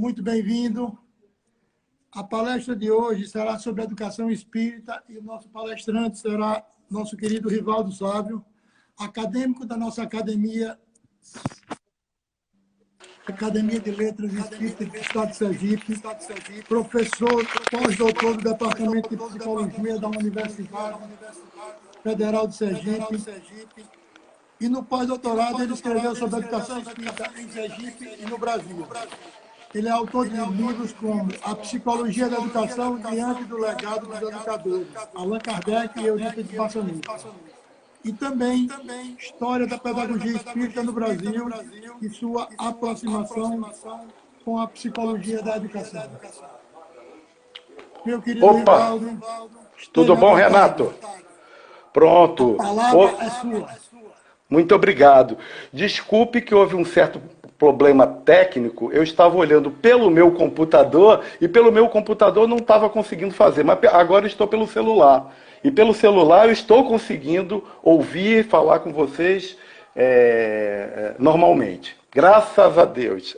muito bem-vindo. A palestra de hoje será sobre educação espírita e o nosso palestrante será nosso querido Rivaldo Sávio, acadêmico da nossa Academia de Letras Espíritas do Estado de Sergipe, professor pós-doutor do Departamento de Psicologia da Universidade Federal de Sergipe. E no pós-doutorado ele escreveu sobre a educação espírita em Sergipe e no Brasil. Ele é autor de livros como A Psicologia da Educação diante do Legado dos Educadores, Allan Kardec e Eurípides Massanet. E também História da Pedagogia Espírita no Brasil e sua aproximação com a psicologia da educação. Meu querido Rivaldo, tudo bom, Renato? Pronto. A palavra é sua. Muito obrigado. Desculpe que houve um certo problema técnico. Eu estava olhando pelo meu computador e pelo meu computador não estava conseguindo fazer, mas agora estou pelo celular. E pelo celular eu estou conseguindo ouvir e falar com vocês normalmente. Graças a Deus.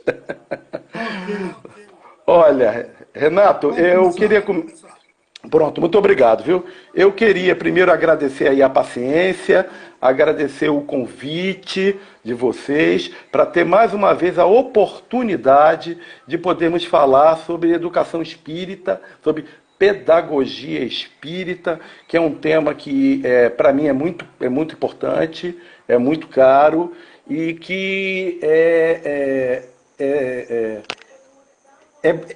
Olha, Renato, eu queria... Pronto, muito obrigado, viu? Eu queria primeiro agradecer aí a paciência, agradecer o convite de vocês para ter mais uma vez a oportunidade de podermos falar sobre educação espírita, sobre pedagogia espírita, que é um tema que para mim é muito importante, é muito caro e que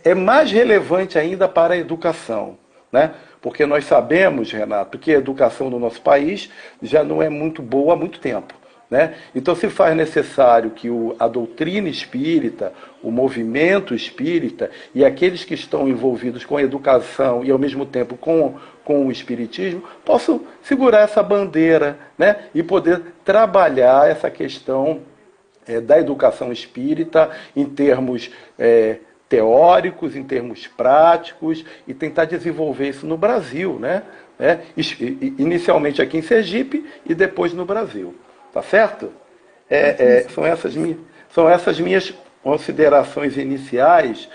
é mais relevante ainda para a educação, né? Porque nós sabemos, Renato, que a educação no nosso país já não é muito boa há muito tempo, né? Então se faz necessário que a doutrina espírita, o movimento espírita e aqueles que estão envolvidos com a educação e ao mesmo tempo com o espiritismo possam segurar essa bandeira, né? E poder trabalhar essa questão da educação espírita em termos teóricos, em termos práticos, e tentar desenvolver isso no Brasil, né? Inicialmente aqui em Sergipe e depois no Brasil. Tá certo? São essas minhas considerações iniciais.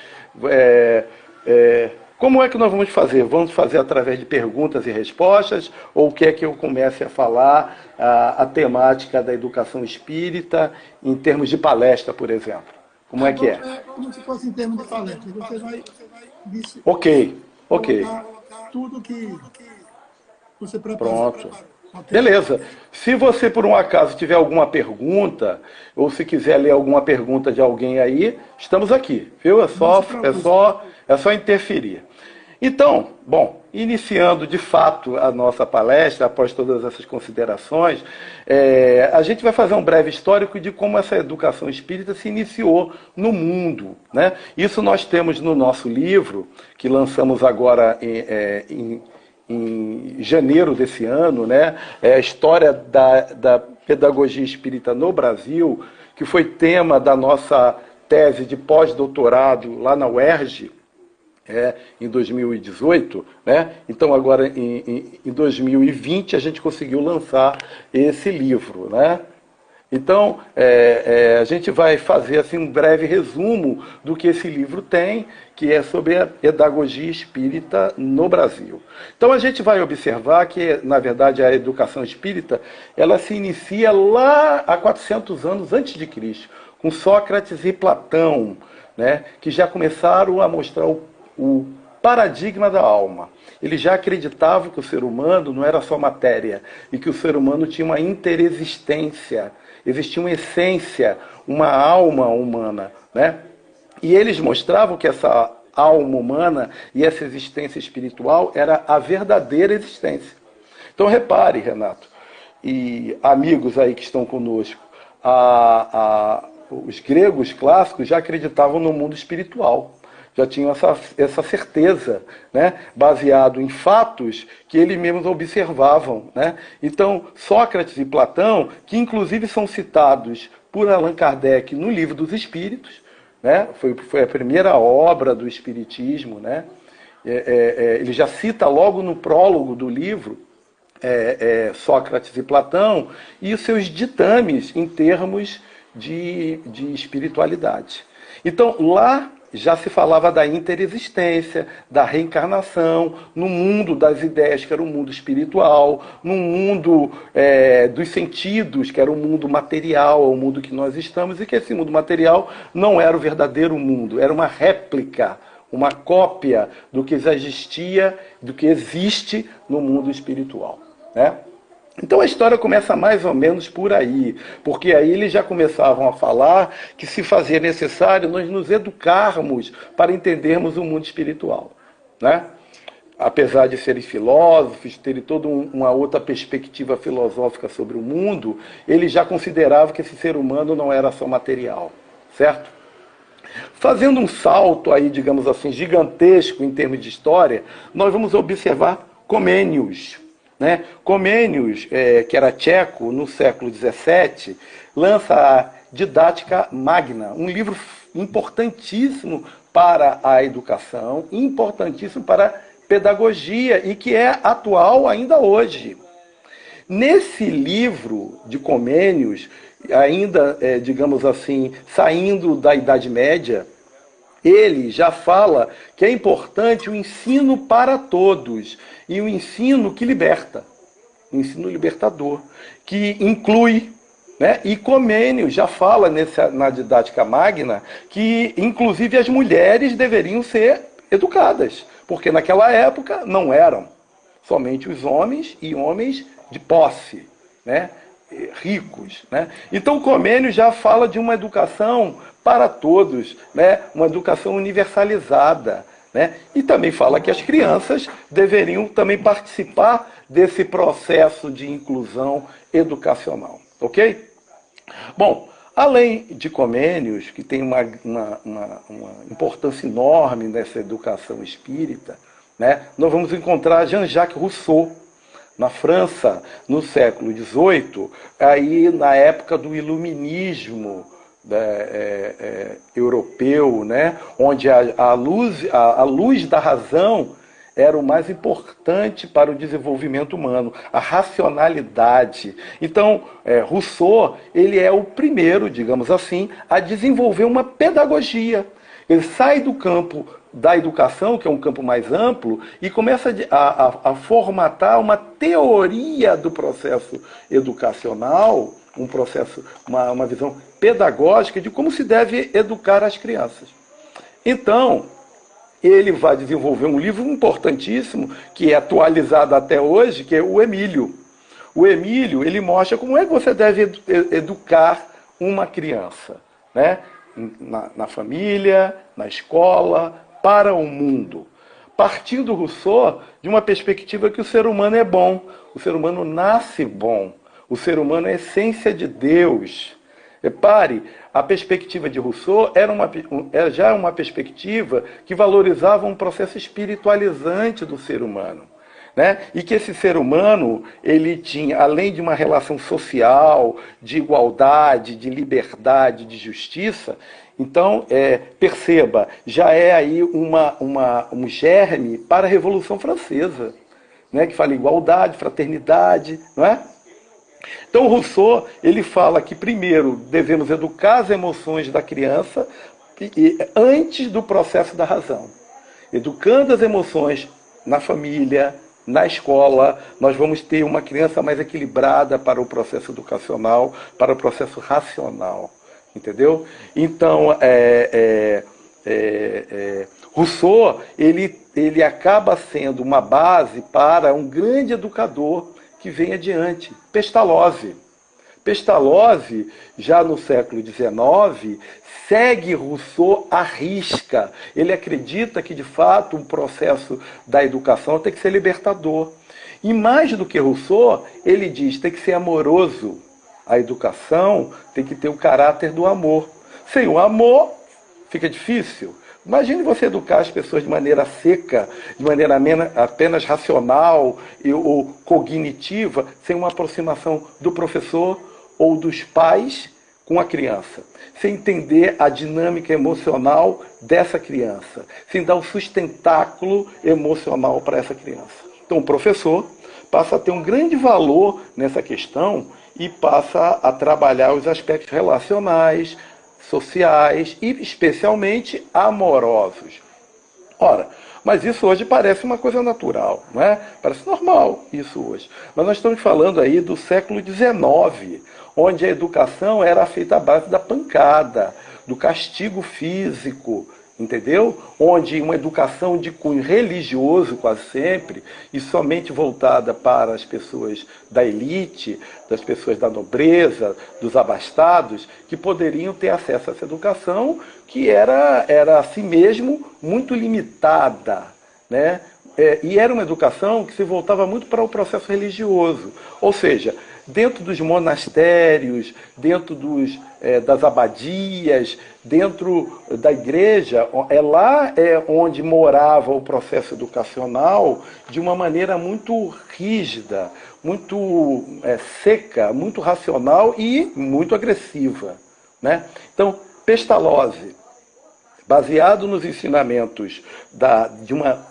Como é que nós vamos fazer? Vamos fazer através de perguntas e respostas? Ou quer que eu comece a falar a temática da educação espírita em termos de palestra, por exemplo? Como é que é? Como se fosse em termos de palestra. Você vai Ok. tudo que você preparou. Pronto. Beleza. Se você, por um acaso, tiver alguma pergunta, ou se quiser ler alguma pergunta de alguém aí, estamos aqui, viu? É só interferir. Então, bom, iniciando de fato a nossa palestra, após todas essas considerações, a gente vai fazer um breve histórico de como essa educação espírita se iniciou no mundo, né? Isso nós temos no nosso livro, que lançamos agora em janeiro desse ano, né? A história da pedagogia espírita no Brasil, que foi tema da nossa tese de pós-doutorado lá na UERJ, em 2018, né? Então agora em 2020 a gente conseguiu lançar esse livro, né? Então a gente vai fazer assim um breve resumo do que esse livro tem, que é sobre a pedagogia espírita no Brasil. Então a gente vai observar que, na verdade, a educação espírita ela se inicia lá há 400 anos antes de Cristo, com Sócrates e Platão, né? Que já começaram a mostrar o paradigma da alma. Eles já acreditavam que o ser humano não era só matéria, e que o ser humano tinha uma interexistência, existia uma essência, uma alma humana, né? E eles mostravam que essa alma humana e essa existência espiritual era a verdadeira existência. Então repare, Renato, e amigos aí que estão conosco, os gregos clássicos já acreditavam no mundo espiritual. Já tinham essa certeza, né? Baseado em fatos que eles mesmos observavam, né? Então, Sócrates e Platão, que inclusive são citados por Allan Kardec no Livro dos Espíritos, né? Foi a primeira obra do Espiritismo, né? Ele já cita logo no prólogo do livro Sócrates e Platão e os seus ditames em termos de espiritualidade. Então, lá já se falava da interexistência, da reencarnação, no mundo das ideias, que era o mundo espiritual, no mundo dos sentidos, que era o mundo material, o mundo que nós estamos, e que esse mundo material não era o verdadeiro mundo, era uma réplica, uma cópia do que já existia, do que existe no mundo espiritual, né? Então a história começa mais ou menos por aí, porque aí eles já começavam a falar que se fazia necessário nós nos educarmos para entendermos o mundo espiritual, né? Apesar de serem filósofos, terem toda uma outra perspectiva filosófica sobre o mundo, eles já consideravam que esse ser humano não era só material, certo? Fazendo um salto aí, digamos assim, gigantesco em termos de história, nós vamos observar Comênios, né? Comênios, que era tcheco, no século XVII, lança a Didática Magna, um livro importantíssimo para a educação, importantíssimo para a pedagogia e que é atual ainda hoje. Nesse livro de Comênios, ainda, digamos assim, saindo da Idade Média, ele já fala que é importante o ensino para todos e o ensino que liberta, o ensino libertador, que inclui, né? E Comênios já fala na Didática Magna que, inclusive, as mulheres deveriam ser educadas, porque naquela época não eram somente os homens e homens de posse, né? Ricos, né? Então Comênios já fala de uma educação para todos, né? Uma educação universalizada, né? E também fala que as crianças deveriam também participar desse processo de inclusão educacional, ok? Bom, além de Comênios, que tem uma importância enorme nessa educação espírita, né? Nós vamos encontrar Jean-Jacques Rousseau, na França, no século XVIII, aí na época do iluminismo europeu, né? Onde a luz da razão era o mais importante para o desenvolvimento humano, a racionalidade. Então, Rousseau, ele é o primeiro, digamos assim, a desenvolver uma pedagogia. Ele sai do campo da educação, que é um campo mais amplo, e começa a formatar uma teoria do processo educacional, um processo, uma visão pedagógica de como se deve educar as crianças. Então, ele vai desenvolver um livro importantíssimo, que é atualizado até hoje, que é o Emílio. O Emílio, ele mostra como é que você deve educar uma criança, né? Na família, na escola, para o mundo. Partindo Rousseau de uma perspectiva que o ser humano é bom, o ser humano nasce bom, o ser humano é a essência de Deus. Repare, a perspectiva de Rousseau era já uma perspectiva que valorizava um processo espiritualizante do ser humano, né? E que esse ser humano, ele tinha, além de uma relação social, de igualdade, de liberdade, de justiça, então, perceba, já é aí um germe para a Revolução Francesa, né? Que fala igualdade, fraternidade, não é? Então, Rousseau, ele fala que, primeiro, devemos educar as emoções da criança antes do processo da razão. Educando as emoções na família, na escola, nós vamos ter uma criança mais equilibrada para o processo educacional, para o processo racional. Entendeu? Então, Rousseau, ele acaba sendo uma base para um grande educador que vem adiante, Pestalozzi. Pestalozzi, já no século XIX, segue Rousseau à risca. Ele acredita que, de fato, o processo da educação tem que ser libertador. E mais do que Rousseau, ele diz que tem que ser amoroso. A educação tem que ter o caráter do amor. Sem o amor, fica difícil. Imagine você educar as pessoas de maneira seca, de maneira apenas racional ou cognitiva, sem uma aproximação do professor ou dos pais com a criança. Sem entender a dinâmica emocional dessa criança. Sem dar o sustentáculo emocional para essa criança. Então o professor passa a ter um grande valor nessa questão e passa a trabalhar os aspectos relacionais, sociais e especialmente amorosos. Ora, mas isso hoje parece uma coisa natural, não é? Parece normal isso hoje. Mas nós estamos falando aí do século XIX, onde a educação era feita à base da pancada, do castigo físico, entendeu? Onde uma educação de cunho religioso, quase sempre, e somente voltada para as pessoas da elite, das pessoas da nobreza, dos abastados, que poderiam ter acesso a essa educação, que era assim mesmo muito limitada, né? E era uma educação que se voltava muito para o processo religioso, ou seja, dentro dos monastérios, dentro das abadias, dentro da igreja, lá onde morava o processo educacional de uma maneira muito rígida, muito seca, muito racional e muito agressiva, né? Então, Pestalozzi, baseado nos ensinamentos de uma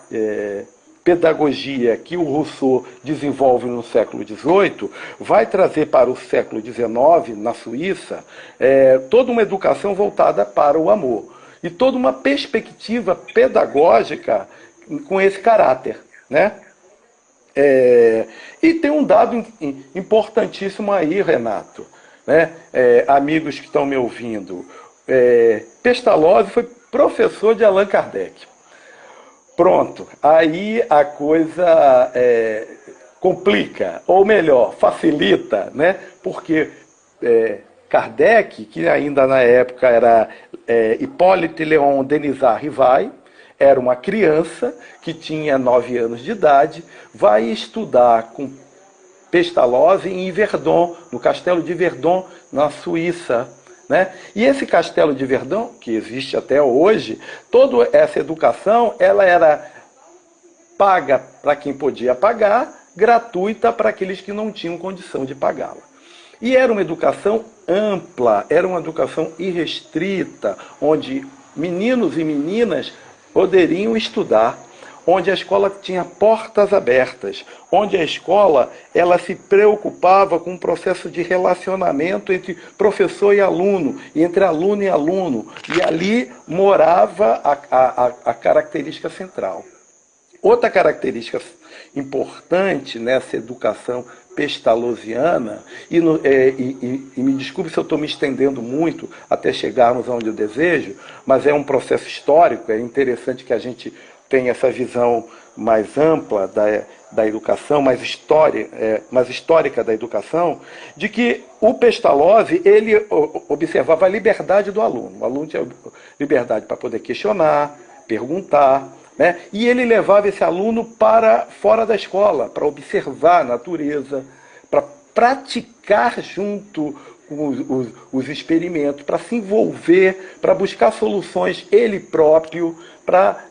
pedagogia que o Rousseau desenvolve no século XVIII, vai trazer para o século XIX, na Suíça, toda uma educação voltada para o amor. E toda uma perspectiva pedagógica com esse caráter, né? E tem um dado importantíssimo aí, Renato, né? Amigos que estão me ouvindo. Pestalozzi foi professor de Allan Kardec. Pronto, aí a coisa complica, ou melhor, facilita, né? Porque Kardec, que ainda na época era Hippolyte Léon Denisard Rivail, era uma criança que tinha 9 anos de idade, vai estudar com Pestalozzi em Yverdon, no castelo de Yverdon, na Suíça, né? E esse castelo de Verdun, que existe até hoje, toda essa educação ela era paga para quem podia pagar, gratuita para aqueles que não tinham condição de pagá-la. E era uma educação ampla, era uma educação irrestrita, onde meninos e meninas poderiam estudar, onde a escola tinha portas abertas, onde a escola ela se preocupava com um processo de relacionamento entre professor e aluno, e entre aluno e aluno, e ali morava a característica central. Outra característica importante nessa educação pestalozziana, e me desculpe se eu estou me estendendo muito até chegarmos aonde eu desejo, mas é um processo histórico, é interessante que a gente tem essa visão mais ampla da educação, mais histórica da educação, de que o Pestalozzi ele observava a liberdade do aluno. O aluno tinha liberdade para poder questionar, perguntar, né? E ele levava esse aluno para fora da escola, para observar a natureza, para praticar junto com os experimentos, para se envolver, para buscar soluções ele próprio, para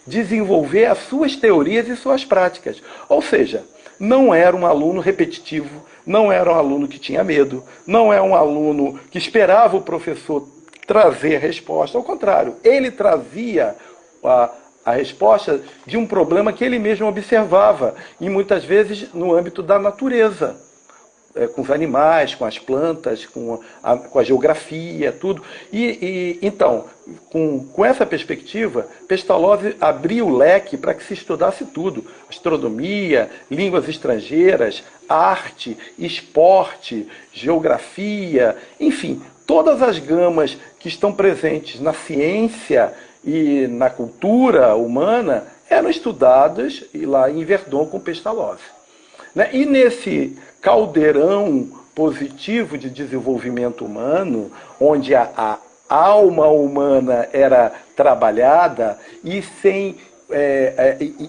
desenvolver as suas teorias e suas práticas. Ou seja, não era um aluno repetitivo, não era um aluno que tinha medo, não é um aluno que esperava o professor trazer a resposta. Ao contrário, ele trazia a resposta de um problema que ele mesmo observava, e muitas vezes no âmbito da natureza. Com os animais, com as plantas, com a geografia, tudo. Então, com essa perspectiva, Pestalozzi abriu o leque para que se estudasse tudo. Astronomia, línguas estrangeiras, arte, esporte, geografia, enfim, todas as gamas que estão presentes na ciência e na cultura humana eram estudadas lá em Verdun com Pestalozzi. Né? E nesse caldeirão positivo de desenvolvimento humano, onde a alma humana era trabalhada e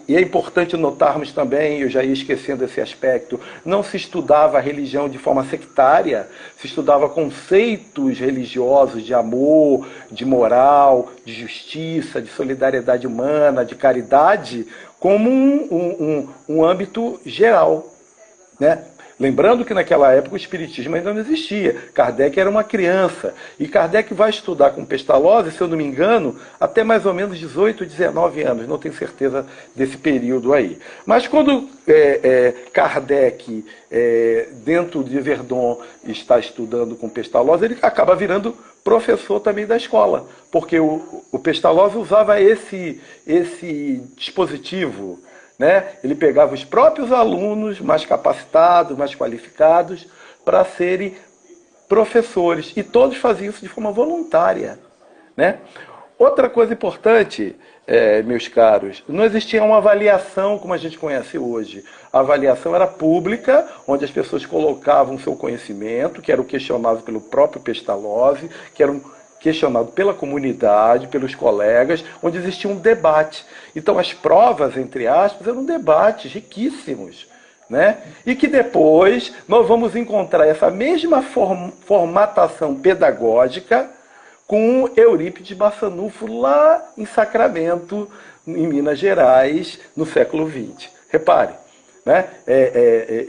é importante notarmos também, eu já ia esquecendo esse aspecto, não se estudava a religião de forma sectária, se estudava conceitos religiosos de amor, de moral, de justiça, de solidariedade humana, de caridade, como um âmbito geral, né? Lembrando que naquela época o espiritismo ainda não existia. Kardec era uma criança. E Kardec vai estudar com Pestalozzi, se eu não me engano, até mais ou menos 18, 19 anos. Não tenho certeza desse período aí. Mas quando Kardec, dentro de Verdun, está estudando com Pestalozzi, ele acaba virando professor também da escola. Porque o Pestalozzi usava esse dispositivo, né? Ele pegava os próprios alunos mais capacitados, mais qualificados, para serem professores. E todos faziam isso de forma voluntária, né? Outra coisa importante, meus caros, não existia uma avaliação como a gente conhece hoje. A avaliação era pública, onde as pessoas colocavam seu conhecimento, que era o questionado pelo próprio Pestalozzi, que era questionado pela comunidade, pelos colegas, onde existia um debate. Então as provas, entre aspas, eram debates riquíssimos, né? E que depois nós vamos encontrar essa mesma formatação pedagógica com Eurípides Barçanufo lá em Sacramento, em Minas Gerais, no século XX. Repare, né?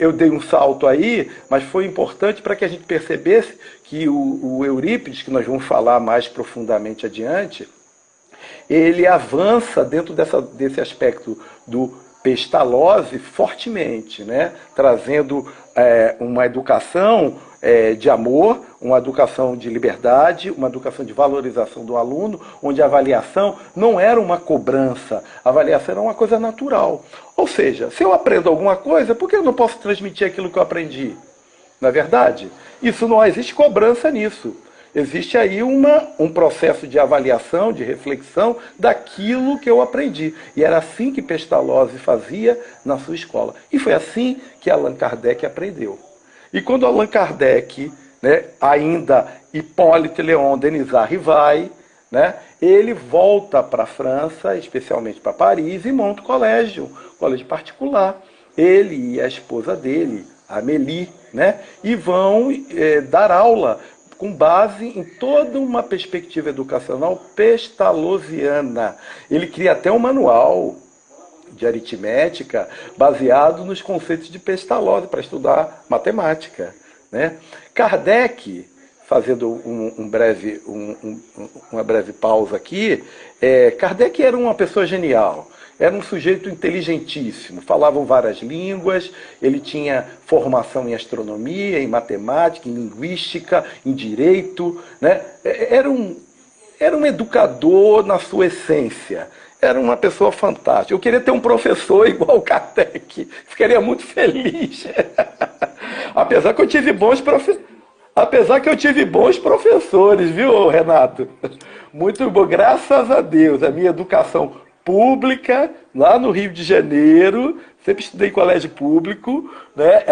Eu dei um salto aí, mas foi importante para que a gente percebesse que o Eurípides, que nós vamos falar mais profundamente adiante, ele avança dentro desse aspecto do Pestalozzi fortemente, né? Trazendo uma educação de amor, uma educação de liberdade, uma educação de valorização do aluno, onde a avaliação não era uma cobrança, a avaliação era uma coisa natural. Ou seja, se eu aprendo alguma coisa, por que eu não posso transmitir aquilo que eu aprendi? Não é verdade? Isso não existe cobrança nisso. Existe aí um processo de avaliação, de reflexão daquilo que eu aprendi. E era assim que Pestalozzi fazia na sua escola. E foi assim que Allan Kardec aprendeu. E quando Allan Kardec, né, ainda Hippolyte Léon Denisard Rivail, né, ele volta para a França, especialmente para Paris, e monta um colégio particular. Ele e a esposa dele, Amélie, né, e vão dar aula com base em toda uma perspectiva educacional pestalozziana. Ele cria até um manual de aritmética baseado nos conceitos de Pestalozzi para estudar matemática, né? Kardec, fazendo uma breve pausa aqui, Kardec era uma pessoa genial. Era um sujeito inteligentíssimo, falavam várias línguas, ele tinha formação em astronomia, em matemática, em linguística, em direito, né? Era um educador na sua essência, era uma pessoa fantástica. Eu queria ter um professor igual o Kardec, ficaria muito feliz. Apesar que eu tive bons professores, viu, Renato? Muito bom, graças a Deus, a minha educação pública, lá no Rio de Janeiro, sempre estudei em colégio público, né?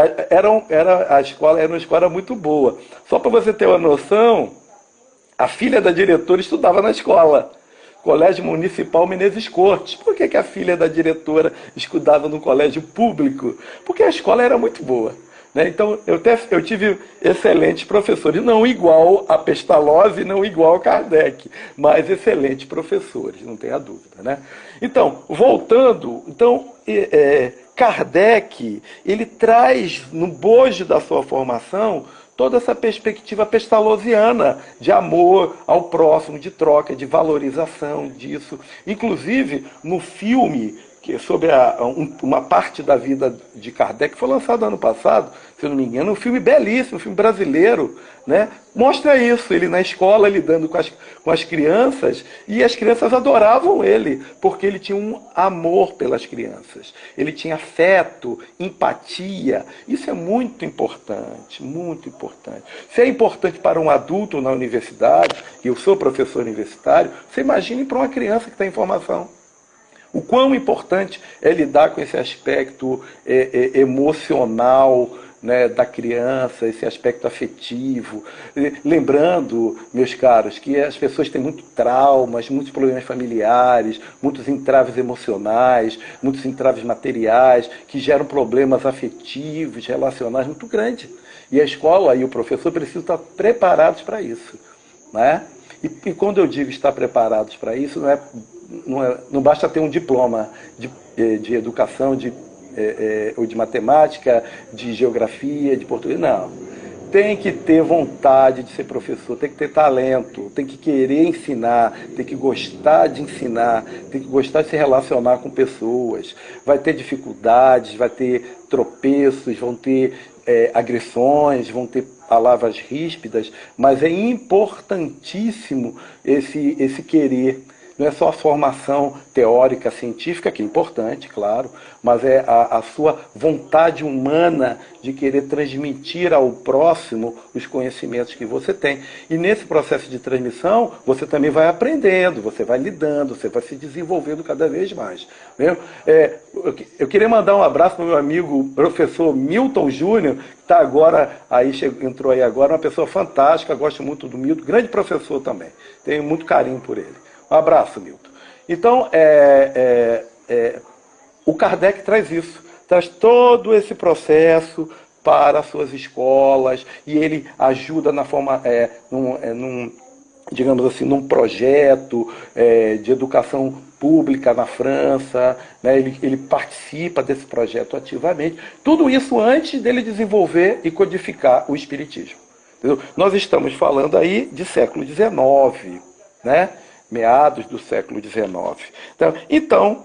A escola era uma escola muito boa. Só para você ter uma noção, a filha da diretora estudava na escola, Colégio Municipal Menezes Cortes. Por que a filha da diretora estudava no colégio público? Porque a escola era muito boa. Então, eu tive excelentes professores, não igual a Pestalozzi, não igual a Kardec, mas excelentes professores, não tenha dúvida, né? Então, voltando, Kardec, ele traz no bojo da sua formação toda essa perspectiva pestalozziana de amor ao próximo, de troca, de valorização disso. Inclusive, no filme sobre uma parte da vida de Kardec, que foi lançado ano passado, se eu não me engano, um filme belíssimo, um filme brasileiro, né? Mostra isso, ele na escola lidando com as crianças, e as crianças adoravam ele, porque ele tinha um amor pelas crianças, ele tinha afeto, empatia. Isso é muito importante, muito importante. Se é importante para um adulto na universidade, e eu sou professor universitário, você imagine para uma criança que está em formação. O quão importante é lidar com esse aspecto emocional, né, da criança, esse aspecto afetivo. Lembrando, meus caros, que as pessoas têm muitos traumas, muitos problemas familiares, muitos entraves emocionais, muitos entraves materiais, que geram problemas afetivos, relacionais muito grandes. E a escola e o professor precisam estar preparados para isso, né? E quando eu digo estar preparados para isso, não basta ter um diploma de educação, de ou de matemática, de geografia, de português, não. Tem que ter vontade de ser professor, tem que ter talento, tem que querer ensinar, tem que gostar de ensinar, tem que gostar de se relacionar com pessoas. Vai ter dificuldades, vai ter tropeços, vão ter agressões, vão ter palavras ríspidas, mas é importantíssimo esse querer. Não é só a formação teórica, científica, que é importante, claro, mas é a sua vontade humana de querer transmitir ao próximo os conhecimentos que você tem. E nesse processo de transmissão, você também vai aprendendo, você vai lidando, você vai se desenvolvendo cada vez mais. Eu queria mandar um abraço para o meu amigo professor Milton Júnior, que está agora, entrou aí agora, uma pessoa fantástica, gosto muito do Milton, grande professor também, tenho muito carinho por ele. Um abraço, Milton. Então, o Kardec traz isso, traz todo esse processo para as suas escolas, e ele ajuda na forma, digamos assim, num projeto de educação pública na França, né? Ele participa desse projeto ativamente. Tudo isso antes dele desenvolver e codificar o Espiritismo. Entendeu? Nós estamos falando aí de século XIX, né? Meados do século XIX. Então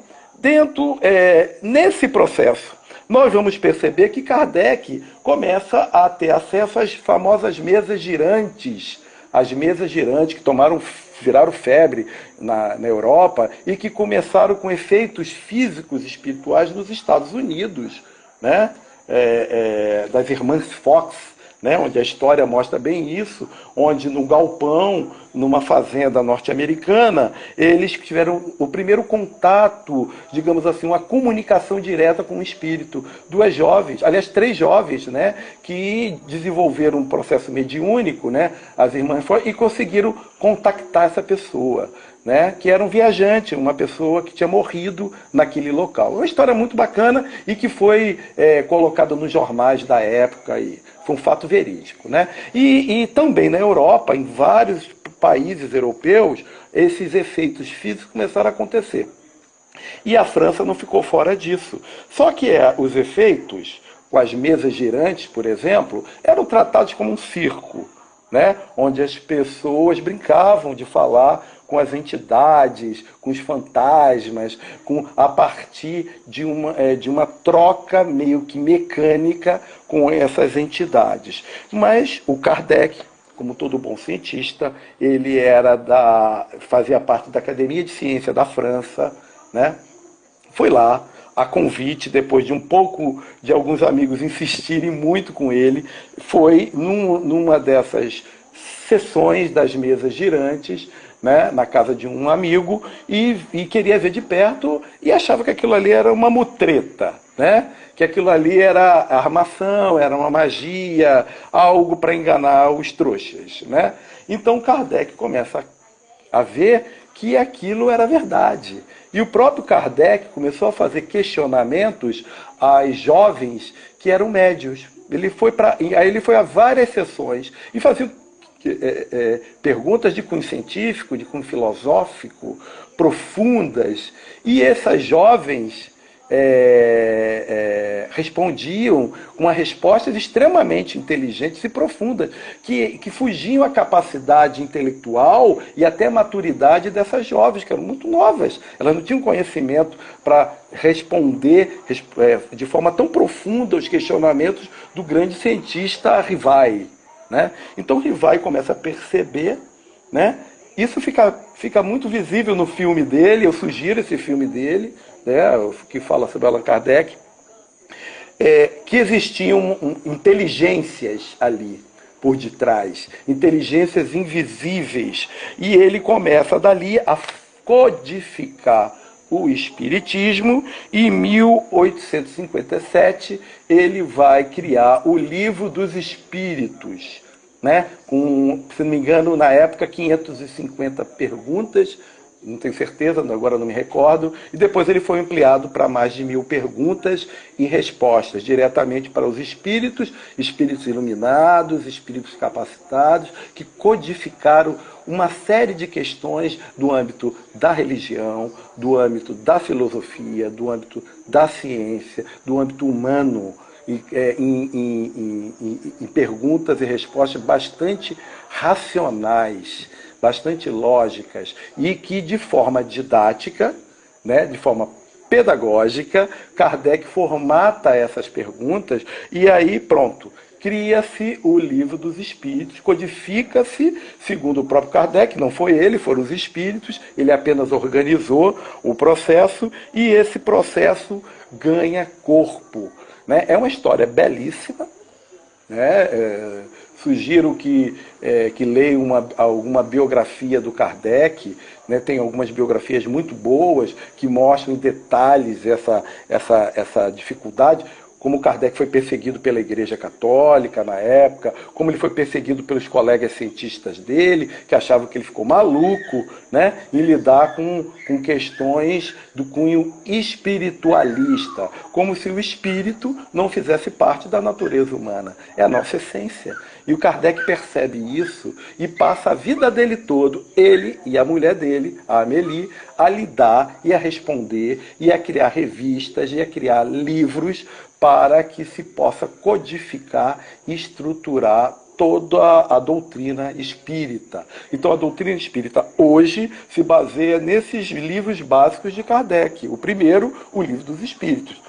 nesse processo, nós vamos perceber que Kardec começa a ter acesso às famosas mesas girantes, as mesas girantes que viraram febre na Europa e que começaram com efeitos físicos e espirituais nos Estados Unidos, né? Das irmãs Fox, né, onde a história mostra bem isso, onde no galpão, numa fazenda norte-americana, eles tiveram o primeiro contato, digamos assim, uma comunicação direta com o espírito. Duas jovens, aliás, 3 jovens, né, que desenvolveram um processo mediúnico, né, as irmãs e conseguiram contactar essa pessoa, né, que era um viajante, uma pessoa que tinha morrido naquele local. Uma história muito bacana e que foi colocada nos jornais da época aí. Foi um fato verídico, né? E também na Europa, em vários países europeus, esses efeitos físicos começaram a acontecer. E a França não ficou fora disso. Só que os efeitos, com as mesas girantes, por exemplo, eram tratados como um circo, né? Onde as pessoas brincavam de falar com as entidades, com os fantasmas, a partir de uma troca meio que mecânica com essas entidades. Mas o Kardec, como todo bom cientista, ele fazia parte da Academia de Ciência da França, né? Foi lá, a convite, depois de alguns amigos insistirem muito com ele, foi numa dessas sessões das mesas girantes, né, na casa de um amigo, e queria ver de perto e achava que aquilo ali era uma mutreta, né? Que aquilo ali era armação, era uma magia, algo para enganar os trouxas, né? Então Kardec começa a ver que aquilo era verdade. E o próprio Kardec começou a fazer questionamentos às jovens que eram médios. Aí ele foi a várias sessões e fazia perguntas de cunho científico, de cunho filosófico, profundas, e essas jovens respondiam com respostas extremamente inteligentes e profundas, que fugiam à capacidade intelectual e até maturidade dessas jovens, que eram muito novas. Elas não tinham conhecimento para responder de forma tão profunda os questionamentos do grande cientista Rivai. Né? Então Rivai começa a perceber, né? Isso fica muito visível no filme dele, eu sugiro esse filme dele, né? Que fala sobre Allan Kardec, que existiam inteligências ali por detrás, inteligências invisíveis, e ele começa dali a codificar o Espiritismo, e em 1857 ele vai criar o Livro dos Espíritos, né? Com, se não me engano, na época, 550 perguntas, não tenho certeza, agora não me recordo, e depois ele foi ampliado para mais de 1000 perguntas e respostas, diretamente para os espíritos iluminados, espíritos capacitados, que codificaram uma série de questões do âmbito da religião, do âmbito da filosofia, do âmbito da ciência, do âmbito humano, em perguntas e respostas bastante racionais, bastante lógicas, e que de forma didática, né, de forma pedagógica, Kardec formata essas perguntas e aí pronto, cria-se o Livro dos Espíritos, codifica-se, segundo o próprio Kardec, não foi ele, foram os espíritos, ele apenas organizou o processo e esse processo ganha corpo, né? É uma história belíssima, né? Sugiro que leiam alguma biografia do Kardec, né? Tem algumas biografias muito boas que mostram em detalhes essa dificuldade, como Kardec foi perseguido pela Igreja Católica na época, como ele foi perseguido pelos colegas cientistas dele, que achavam que ele ficou maluco, né, em lidar com questões do cunho espiritualista, como se o espírito não fizesse parte da natureza humana. É a nossa essência. E o Kardec percebe isso e passa a vida dele todo, ele e a mulher dele, a Amélie, a lidar e a responder e a criar revistas e a criar livros para que se possa codificar e estruturar toda a doutrina espírita. Então a doutrina espírita hoje se baseia nesses livros básicos de Kardec. O primeiro, o Livro dos Espíritos.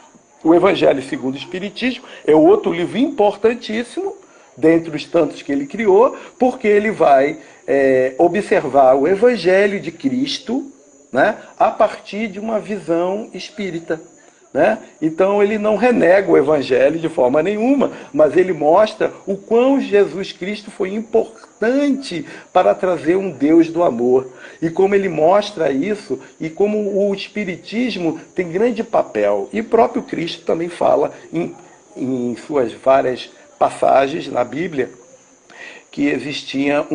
O Evangelho segundo o Espiritismo é outro livro importantíssimo, dentre os tantos que ele criou, porque ele vai observar o Evangelho de Cristo, né, a partir de uma visão espírita. Né? Então ele não renega o Evangelho de forma nenhuma, mas ele mostra o quão Jesus Cristo foi importante para trazer um Deus do amor. E como ele mostra isso, e como o Espiritismo tem grande papel. E o próprio Cristo também fala em suas várias passagens na Bíblia, que existiam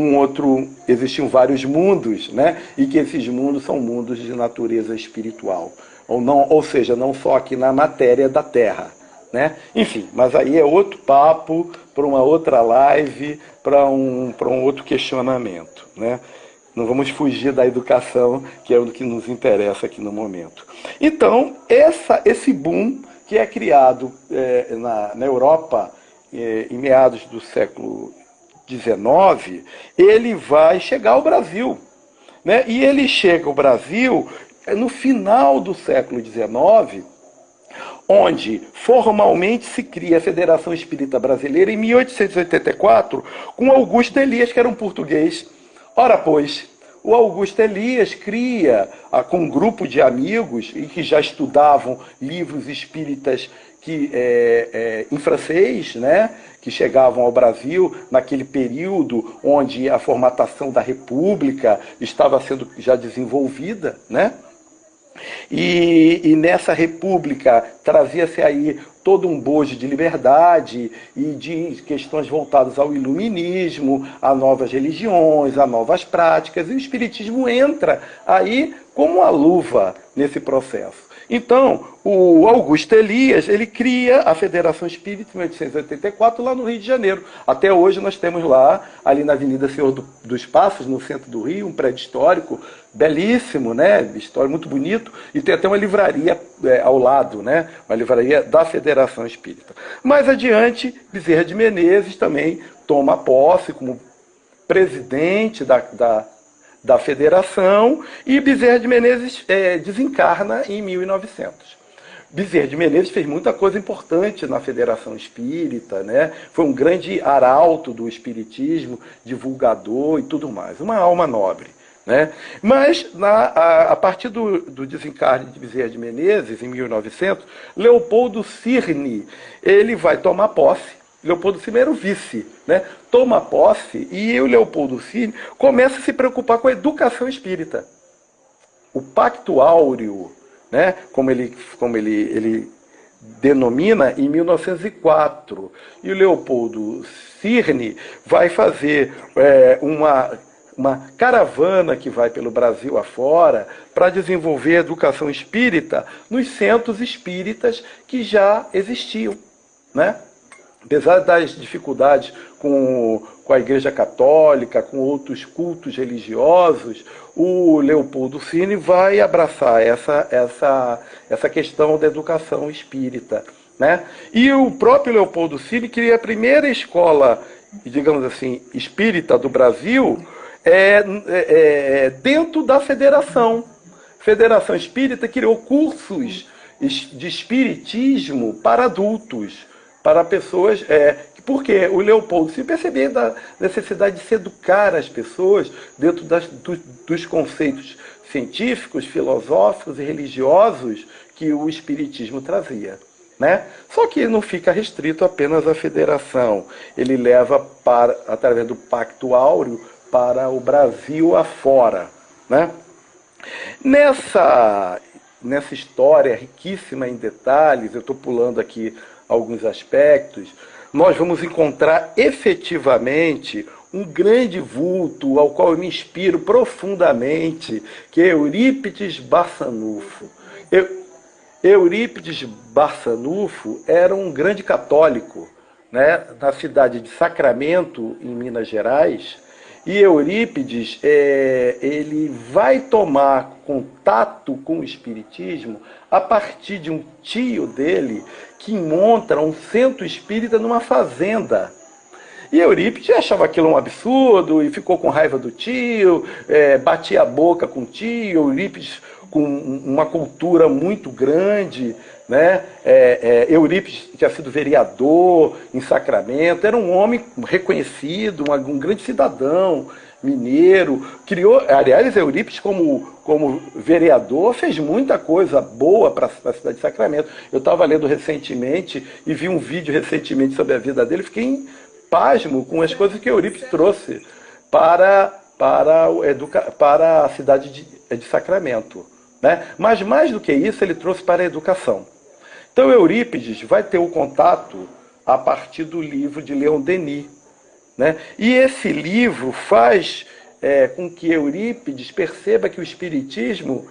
vários mundos, né? E que esses mundos são mundos de natureza espiritual. Ou seja, não só aqui na matéria da Terra, né? Enfim, mas aí é outro papo, para uma outra live, para um outro questionamento, né? Não vamos fugir da educação, que é o que nos interessa aqui no momento. Então, esse boom que é criado na Europa em meados do século XIX, ele vai chegar ao Brasil, né? E ele chega ao Brasil no final do século XIX, onde formalmente se cria a Federação Espírita Brasileira em 1884, com Augusto Elias, que era um português. Ora, pois, o Augusto Elias cria, com um grupo de amigos, e que já estudavam livros espíritas em francês, né, que chegavam ao Brasil naquele período onde a formatação da República estava sendo já desenvolvida, né? E nessa república trazia-se aí todo um bojo de liberdade e de questões voltadas ao iluminismo, a novas religiões, a novas práticas, e o espiritismo entra aí como uma luva nesse processo. Então, o Augusto Elias, ele cria a Federação Espírita em 1884, lá no Rio de Janeiro. Até hoje nós temos lá, ali na Avenida Senhor dos Passos, no centro do Rio, um prédio histórico belíssimo, né? História muito bonito, e tem até uma livraria ao lado, né? Uma livraria da Federação Espírita. Mais adiante, Bezerra de Menezes também toma posse como presidente da Federação, e Bezerra de Menezes desencarna em 1900. Bezerra de Menezes fez muita coisa importante na Federação Espírita, né? Foi um grande arauto do espiritismo, divulgador e tudo mais, uma alma nobre, né? Mas, a partir do desencarne de Bezerra de Menezes, em 1900, Leopoldo Cirne, ele vai tomar posse. Leopoldo Cirne era o vice, né? Toma posse, e o Leopoldo Cirne começa a se preocupar com a educação espírita. O Pacto Áureo, né? Como ele denomina, em 1904. E o Leopoldo Cirne vai fazer uma caravana que vai pelo Brasil afora para desenvolver a educação espírita nos centros espíritas que já existiam, né? Apesar das dificuldades com a Igreja Católica, com outros cultos religiosos, o Leopoldo Cini vai abraçar essa questão da educação espírita, né? E o próprio Leopoldo Cini cria a primeira escola, digamos assim, espírita do Brasil, dentro da Federação. Federação Espírita criou cursos de espiritismo para adultos, para pessoas, porque o Leopoldo se percebia da necessidade de se educar as pessoas dentro dos conceitos científicos, filosóficos e religiosos que o espiritismo trazia, né? Só que não fica restrito apenas à federação, ele leva através do Pacto Áureo para o Brasil afora, né? Nessa história riquíssima em detalhes, eu estou pulando aqui alguns aspectos, nós vamos encontrar efetivamente um grande vulto ao qual eu me inspiro profundamente, que é Eurípides Barçanufo. Eurípides Barçanufo era um grande católico, né, na cidade de Sacramento, em Minas Gerais, e Eurípides ele vai tomar contato com o espiritismo a partir de um tio dele que monta um centro espírita numa fazenda. E Eurípides achava aquilo um absurdo e ficou com raiva do tio, batia a boca com o tio. Eurípides com uma cultura muito grande, né? Eurípides tinha sido vereador em Sacramento, era um homem reconhecido, um grande cidadão mineiro, criou, aliás, Eurípides como vereador fez muita coisa boa para a cidade de Sacramento. Eu estava lendo recentemente e vi um vídeo recentemente sobre a vida dele, fiquei pasmo com as coisas que Eurípides trouxe para a cidade de Sacramento, né? Mas mais do que isso, ele trouxe para a educação. Então Eurípides vai ter o contato a partir do livro de Leon Denis, né? E esse livro faz com que Eurípides perceba que o espiritismo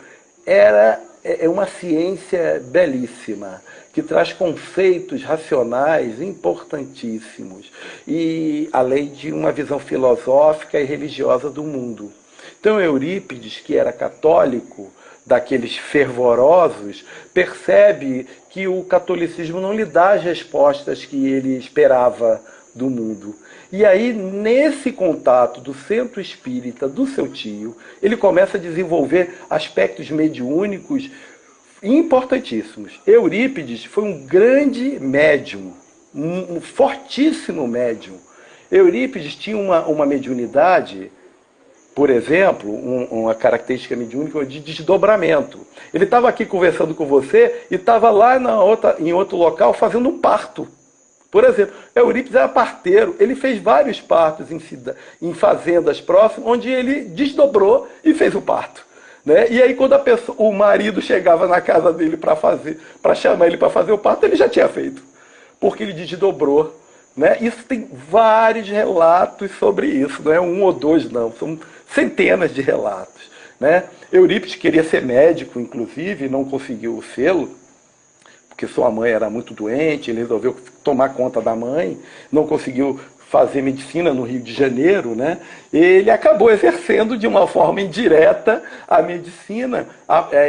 é uma ciência belíssima, que traz conceitos racionais importantíssimos, e além de uma visão filosófica e religiosa do mundo. Então Eurípides, que era católico, daqueles fervorosos, percebe que o catolicismo não lhe dá as respostas que ele esperava do mundo. E aí, nesse contato do centro espírita do seu tio, ele começa a desenvolver aspectos mediúnicos importantíssimos. Eurípides foi um grande médium, um fortíssimo médium. Eurípides tinha uma mediunidade, por exemplo, uma característica mediúnica de desdobramento. Ele estava aqui conversando com você e estava lá em outro local fazendo um parto. Por exemplo, Eurípides era parteiro, ele fez vários partos em fazendas próximas, onde ele desdobrou e fez o parto, né? E aí quando o marido chegava na casa dele para chamar ele para fazer o parto, ele já tinha feito, porque ele desdobrou, né? Isso tem vários relatos sobre isso, não é um ou dois não, são centenas de relatos, né? Eurípides queria ser médico, inclusive, não conseguiu sê-lo, porque sua mãe era muito doente, ele resolveu tomar conta da mãe, não conseguiu fazer medicina no Rio de Janeiro, né? Ele acabou exercendo de uma forma indireta a medicina,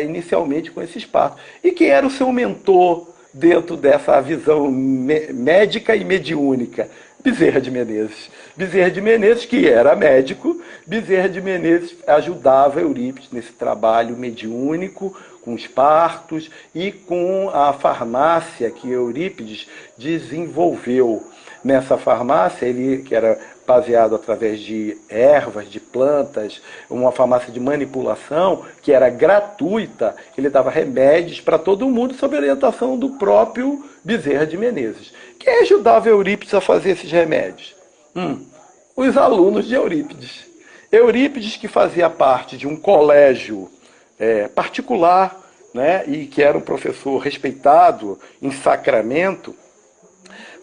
inicialmente com esses partos. E quem era o seu mentor dentro dessa visão médica e mediúnica? Bezerra de Menezes. Bezerra de Menezes, que era médico, Bezerra de Menezes ajudava Eurípides nesse trabalho mediúnico, com os partos e com a farmácia que Eurípides desenvolveu. Nessa farmácia, que era baseado através de ervas, de plantas, uma farmácia de manipulação, que era gratuita, ele dava remédios para todo mundo sob orientação do próprio Bezerra de Menezes. Quem ajudava Eurípides a fazer esses remédios? Os alunos de Eurípides. Eurípides, que fazia parte de um colégio particular, né, e que era um professor respeitado em Sacramento,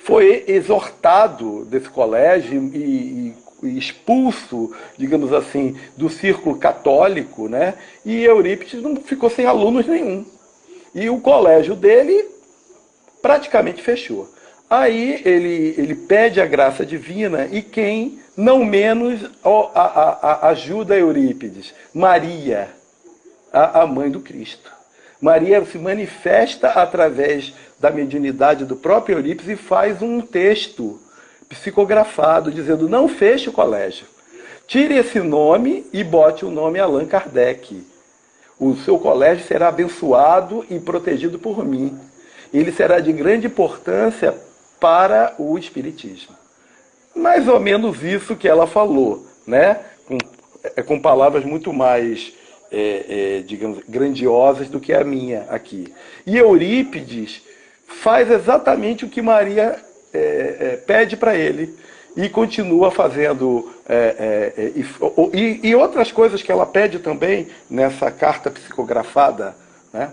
foi exortado desse colégio e expulso, digamos assim, do círculo católico, né, e Eurípides não ficou sem alunos nenhum. E o colégio dele praticamente fechou. Aí ele pede a graça divina e quem, não menos, ajuda Eurípides? Maria, a mãe do Cristo. Maria se manifesta através da mediunidade do próprio Eurípides e faz um texto psicografado dizendo: não feche o colégio. Tire esse nome e bote o nome Allan Kardec. O seu colégio será abençoado e protegido por mim. Ele será de grande importância para o Espiritismo. Mais ou menos isso que ela falou, né? Com palavras muito mais, digamos, grandiosas do que a minha aqui. E Eurípides faz exatamente o que Maria pede para ele e continua fazendo, e outras coisas que ela pede também nessa carta psicografada, né?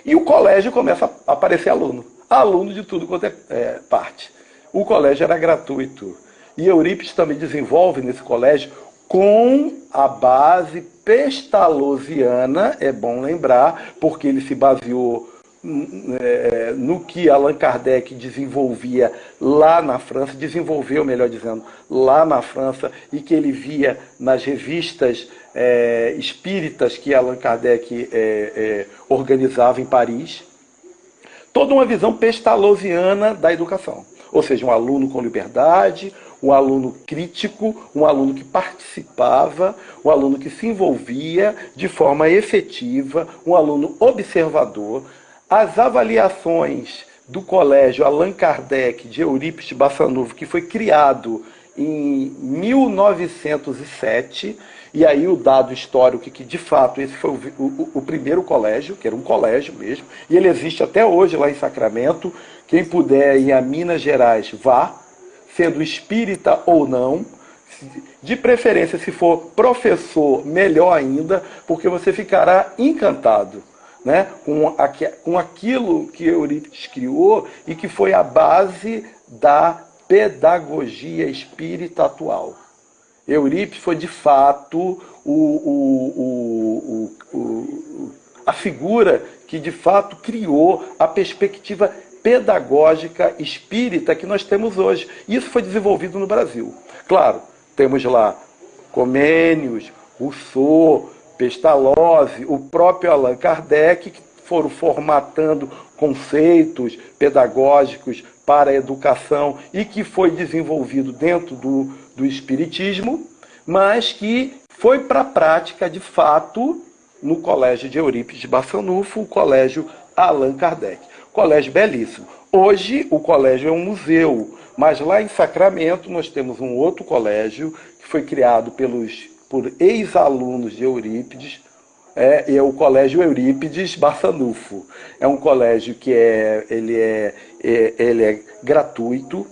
E o colégio começa a aparecer aluno de tudo quanto é parte. O colégio era gratuito. E Eurípides também desenvolve nesse colégio com a base pestalozziana, é bom lembrar, porque ele se baseou no que Allan Kardec desenvolvia lá na França, desenvolveu, melhor dizendo, lá na França, e que ele via nas revistas espíritas que Allan Kardec organizava em Paris. Toda uma visão pestalozziana da educação. Ou seja, um aluno com liberdade, um aluno crítico, um aluno que participava, um aluno que se envolvia de forma efetiva, um aluno observador. As avaliações do colégio Allan Kardec de Eurípides de Bassanufo, que foi criado em 1907, e aí o dado histórico que de fato esse foi o primeiro colégio, que era um colégio mesmo, e ele existe até hoje lá em Sacramento. Quem puder ir a Minas Gerais, vá, sendo espírita ou não, de preferência se for professor, melhor ainda, porque você ficará encantado, né, com aquilo que Eurípides criou e que foi a base da pedagogia espírita atual. Eurípides foi de fato a figura que de fato criou a perspectiva pedagógica espírita que nós temos hoje. Isso foi desenvolvido no Brasil. Claro, temos lá Comênios, Rousseau, Pestalozzi, o próprio Allan Kardec, que foram formatando conceitos pedagógicos para a educação e que foi desenvolvido dentro do Espiritismo, mas que foi para a prática, de fato, no Colégio de Eurípides de Bassanufo, o Colégio Allan Kardec. Colégio belíssimo. Hoje o colégio é um museu, mas lá em Sacramento nós temos um outro colégio que foi criado por ex-alunos de Eurípides, é o Colégio Eurípides Bassanufo. É um colégio que ele é gratuito,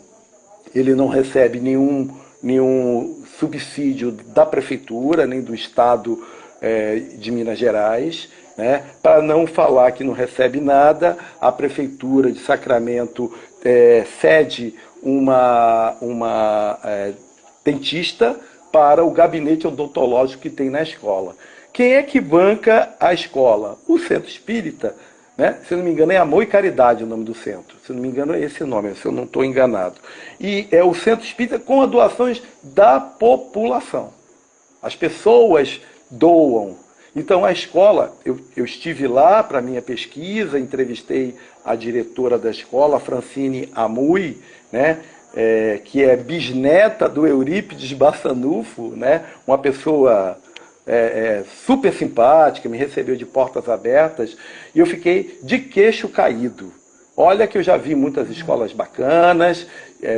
ele não recebe nenhum subsídio da prefeitura, nem do estado de Minas Gerais, né? Para não falar que não recebe nada, a prefeitura de Sacramento cede uma dentista para o gabinete odontológico que tem na escola. Quem é que banca a escola? O Centro Espírita, né? Se não me engano é Amor e Caridade o nome do centro. Se não me engano é esse nome, se eu não estou enganado. E é o Centro Espírita com as doações da população. As pessoas doam. Então a escola, eu estive lá para minha pesquisa, entrevistei a diretora da escola, Francine Amui, né? Que é bisneta do Eurípides Bassanufo, né? Uma pessoa super simpática, me recebeu de portas abertas, e eu fiquei de queixo caído. Olha que eu já vi muitas escolas bacanas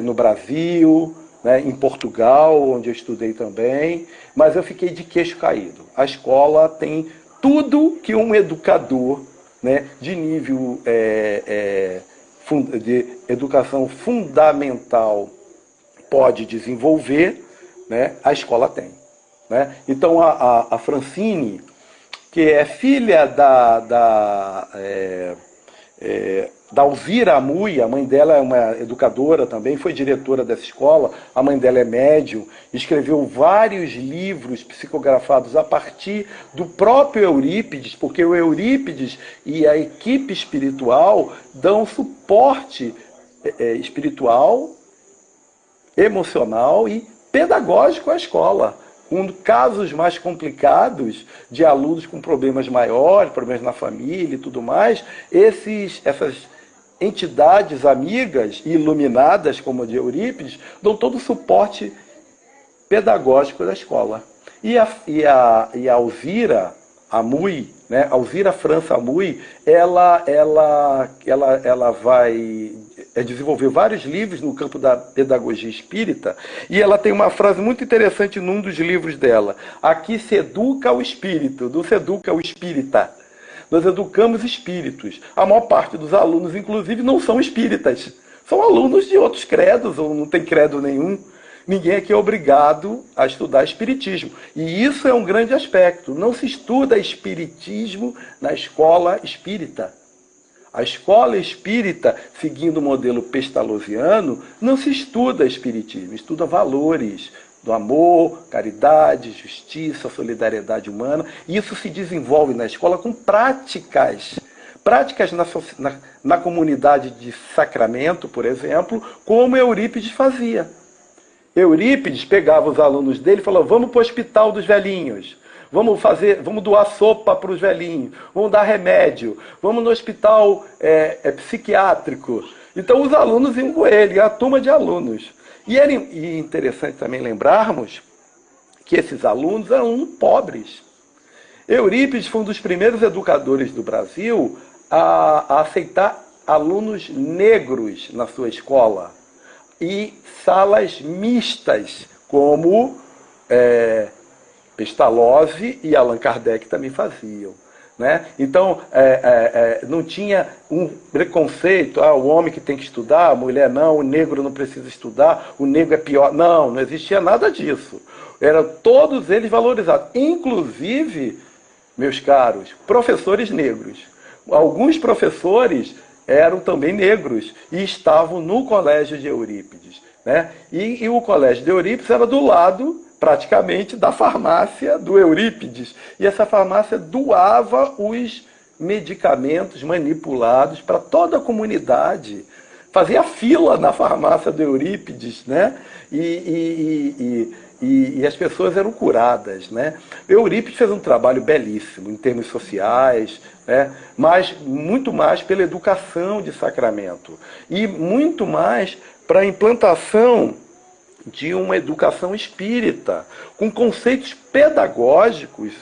no Brasil, né, em Portugal, onde eu estudei também, mas eu fiquei de queixo caído. A escola tem tudo que um educador, né, de nível de educação fundamental pode desenvolver, né, a escola tem. Né? Então a Francine, que é filha da Alzira Amui, a mãe dela é uma educadora também, foi diretora dessa escola, a mãe dela é médium, escreveu vários livros psicografados a partir do próprio Eurípides, porque o Eurípides e a equipe espiritual dão suporte espiritual, emocional e pedagógico à escola, com casos mais complicados de alunos com problemas maiores, problemas na família e tudo mais. Essas entidades amigas e iluminadas, como a de Eurípides, dão todo o suporte pedagógico da escola. E a Alzira Amuy, né, Alzira França Amuy, ela vai desenvolver vários livros no campo da pedagogia espírita, e ela tem uma frase muito interessante num dos livros dela: aqui se educa o espírito, não se educa o espírita. Nós educamos espíritos. A maior parte dos alunos, inclusive, não são espíritas. São alunos de outros credos, ou não tem credo nenhum. Ninguém aqui é obrigado a estudar espiritismo. E isso é um grande aspecto. Não se estuda espiritismo na escola espírita. A escola espírita, seguindo o modelo pestalozziano, não se estuda espiritismo, estuda valores do amor, caridade, justiça, solidariedade humana. E isso se desenvolve na escola com práticas na comunidade de Sacramento, por exemplo, como Eurípides fazia. Eurípides pegava os alunos dele e falava: vamos para o hospital dos velhinhos, vamos doar sopa para os velhinhos, vamos dar remédio, vamos no hospital psiquiátrico. Então os alunos iam com ele, a turma de alunos. E é interessante também lembrarmos que esses alunos eram alunos pobres. Eurípides foi um dos primeiros educadores do Brasil a aceitar alunos negros na sua escola. E salas mistas, como Pestalozzi e Allan Kardec também faziam. Né? Então, não tinha um preconceito: o homem que tem que estudar, a mulher não, o negro não precisa estudar, o negro é pior. Não existia nada disso. Eram todos eles valorizados. Inclusive, meus caros, professores negros. Alguns professores eram também negros e estavam no colégio de Eurípides. Né? E o colégio de Eurípides era do lado, praticamente, da farmácia do Eurípides. E essa farmácia doava os medicamentos manipulados para toda a comunidade. Fazia fila na farmácia do Eurípides, né? E as pessoas eram curadas. Né? Eurípides fez um trabalho belíssimo em termos sociais, né? Mas muito mais pela educação de Sacramento e muito mais para a implantação de uma educação espírita, com conceitos pedagógicos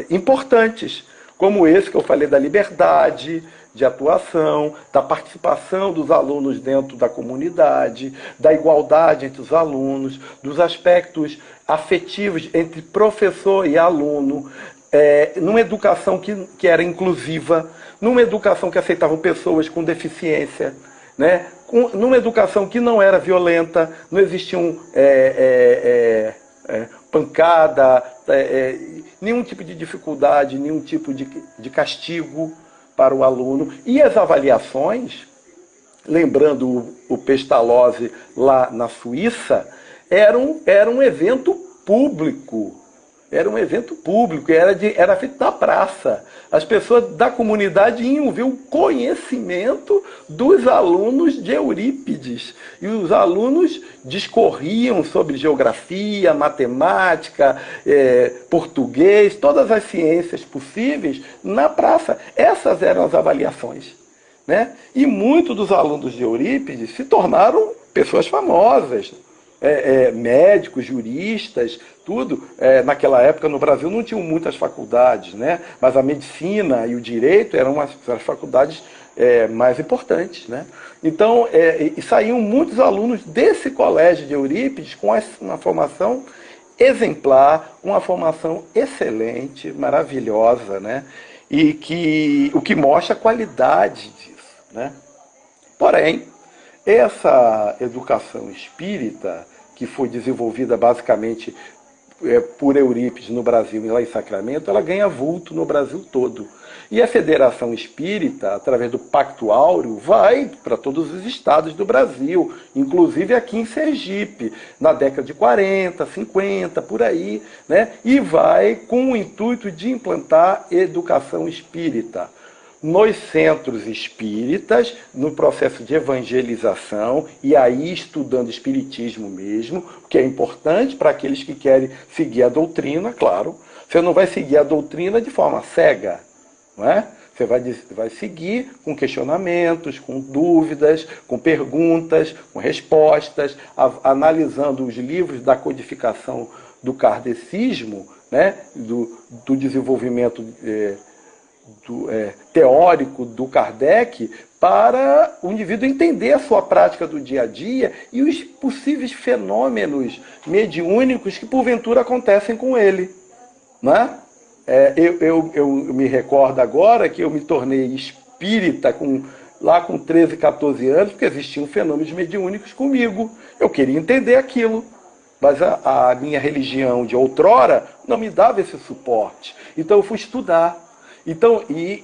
importantes, como esse que eu falei da liberdade de atuação, da participação dos alunos dentro da comunidade, da igualdade entre os alunos, dos aspectos afetivos entre professor e aluno, numa educação que era inclusiva, numa educação que aceitava pessoas com deficiência, né? Numa educação que não era violenta, não existiam pancada, nenhum tipo de dificuldade, nenhum tipo de castigo para o aluno. E as avaliações, lembrando o Pestalozzi lá na Suíça, era um evento público. Era um evento público, era feito na praça. As pessoas da comunidade iam ver o conhecimento dos alunos de Eurípides. E os alunos discorriam sobre geografia, matemática, português, todas as ciências possíveis na praça. Essas eram as avaliações. Né? E muitos dos alunos de Eurípides se tornaram pessoas famosas. Médicos, juristas, tudo. Naquela época no Brasil não tinham muitas faculdades, né? Mas a medicina e o direito eram as faculdades mais importantes. Né? Então, e saíam muitos alunos desse colégio de Eurípides com uma formação exemplar, uma formação excelente, maravilhosa, né? E o que mostra a qualidade disso. Né? Porém, essa educação espírita, que foi desenvolvida basicamente por Eurípides no Brasil e lá em Sacramento, ela ganha vulto no Brasil todo. E a Federação Espírita, através do Pacto Áureo, vai para todos os estados do Brasil, inclusive aqui em Sergipe, na década de 40, 50, por aí, né? E vai com o intuito de implantar educação espírita. nos centros espíritas, no processo de evangelização, e aí estudando espiritismo mesmo, que é importante para aqueles que querem seguir a doutrina, claro. Você não vai seguir a doutrina de forma cega, não é? Você vai seguir com questionamentos, com dúvidas, com perguntas, com respostas, analisando os livros da codificação do kardecismo, né? do desenvolvimento teórico do Kardec, para o indivíduo entender a sua prática do dia a dia e os possíveis fenômenos mediúnicos que porventura acontecem com ele. Né? Eu me recordo agora que eu me tornei espírita lá com 13, 14 anos, porque existiam fenômenos mediúnicos comigo. Eu queria entender aquilo, mas a minha religião de outrora não me dava esse suporte. Então eu fui estudar. E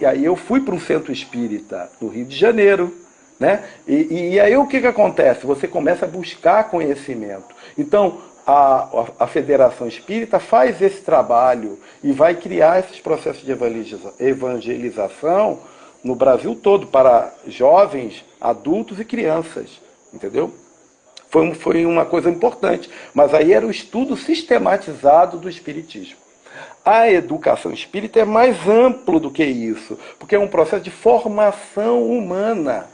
aí eu fui para um centro espírita no Rio de Janeiro. Né? E aí o que acontece? Você começa a buscar conhecimento. Então, a Federação Espírita faz esse trabalho e vai criar esses processos de evangelização no Brasil todo, para jovens, adultos e crianças, entendeu? Foi uma coisa importante, mas aí era o estudo sistematizado do Espiritismo. A educação espírita é mais amplo do que isso, porque é um processo de formação humana.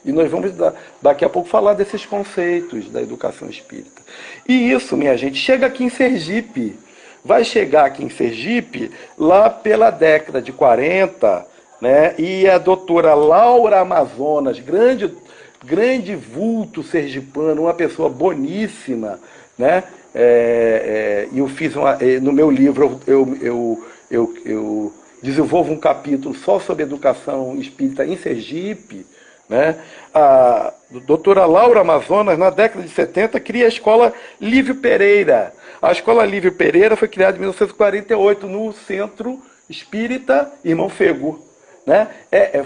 E nós vamos daqui a pouco falar desses conceitos da educação espírita. E isso, minha gente, chega aqui em Sergipe. Vai chegar aqui em Sergipe lá pela década de 40, né? E a doutora Laura Amazonas, grande vulto sergipano, uma pessoa boníssima, né? Eu fiz no meu livro, eu desenvolvo um capítulo só sobre educação espírita em Sergipe. Né? A doutora Laura Amazonas, na década de 70, cria a Escola Lívio Pereira. A Escola Lívio Pereira foi criada em 1948 no Centro Espírita Irmão Fego. Né?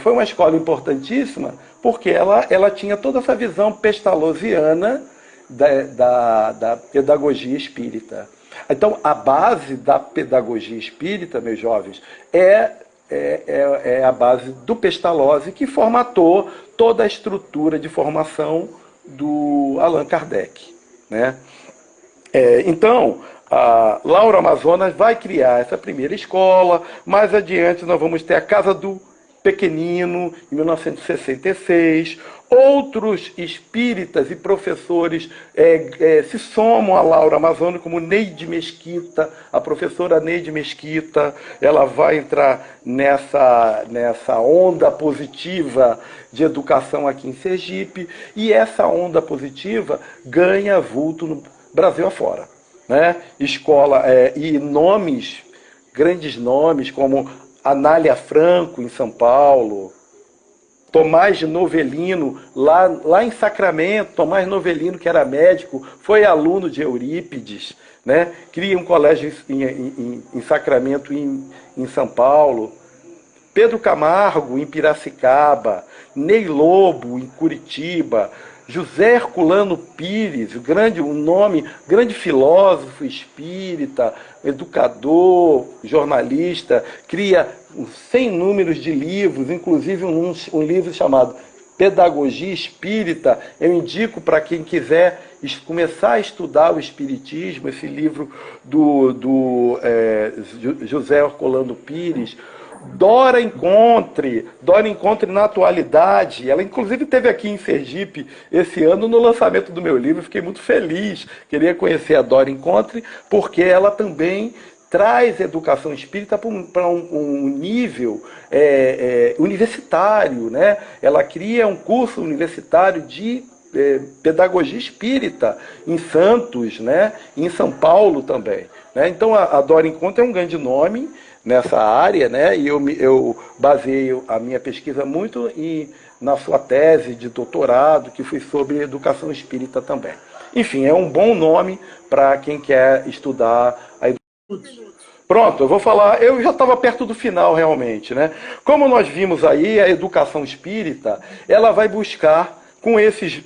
Foi uma escola importantíssima porque ela tinha toda essa visão pestalozziana da pedagogia espírita. Então, a base da pedagogia espírita, meus jovens, é a base do Pestalozzi, que formatou toda a estrutura de formação do Allan Kardec. Né? Então, a Laura Amazonas vai criar essa primeira escola. Mais adiante nós vamos ter a Casa do Pequenino, em 1966. Outros espíritas e professores se somam a Laura Amazonas, como Neide Mesquita, a professora Neide Mesquita. Ela vai entrar nessa onda positiva de educação aqui em Sergipe, e essa onda positiva ganha vulto no Brasil afora. Né? Escola e nomes, grandes nomes, como Anália Franco, em São Paulo, Tomás Novelino, lá em Sacramento. Tomás Novelino, que era médico, foi aluno de Eurípides, né? Cria um colégio em Sacramento, em São Paulo. Pedro Camargo, em Piracicaba. Ney Lobo, em Curitiba. José Herculano Pires, grande filósofo espírita, educador, jornalista, cria sem números de livros, inclusive um livro chamado Pedagogia Espírita. Eu indico para quem quiser começar a estudar o espiritismo, esse livro do José Herculano Pires. Dora Encontre na atualidade. Ela inclusive esteve aqui em Sergipe esse ano no lançamento do meu livro. Fiquei muito feliz, queria conhecer a Dora Encontre, porque ela também traz educação espírita para um nível universitário, né? Ela cria um curso universitário de pedagogia espírita em Santos, né? E em São Paulo também, né? Então a Dora Encontre é um grande nome nessa área, né? E eu baseio a minha pesquisa muito na sua tese de doutorado, que foi sobre educação espírita também. Enfim, é um bom nome para quem quer estudar a educação. Pronto, eu vou falar, eu já estava perto do final realmente, né? Como nós vimos aí, a educação espírita, ela vai buscar, com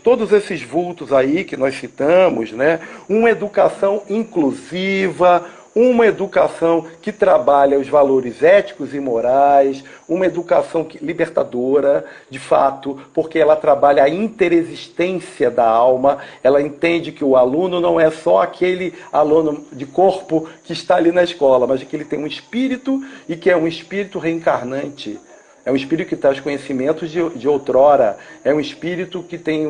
todos esses vultos aí que nós citamos, né, uma educação inclusiva, uma educação que trabalha os valores éticos e morais, uma educação libertadora, de fato, porque ela trabalha a interexistência da alma, ela entende que o aluno não é só aquele aluno de corpo que está ali na escola, mas que ele tem um espírito e que é um espírito reencarnante. É um espírito que traz conhecimentos de outrora. É um espírito que tem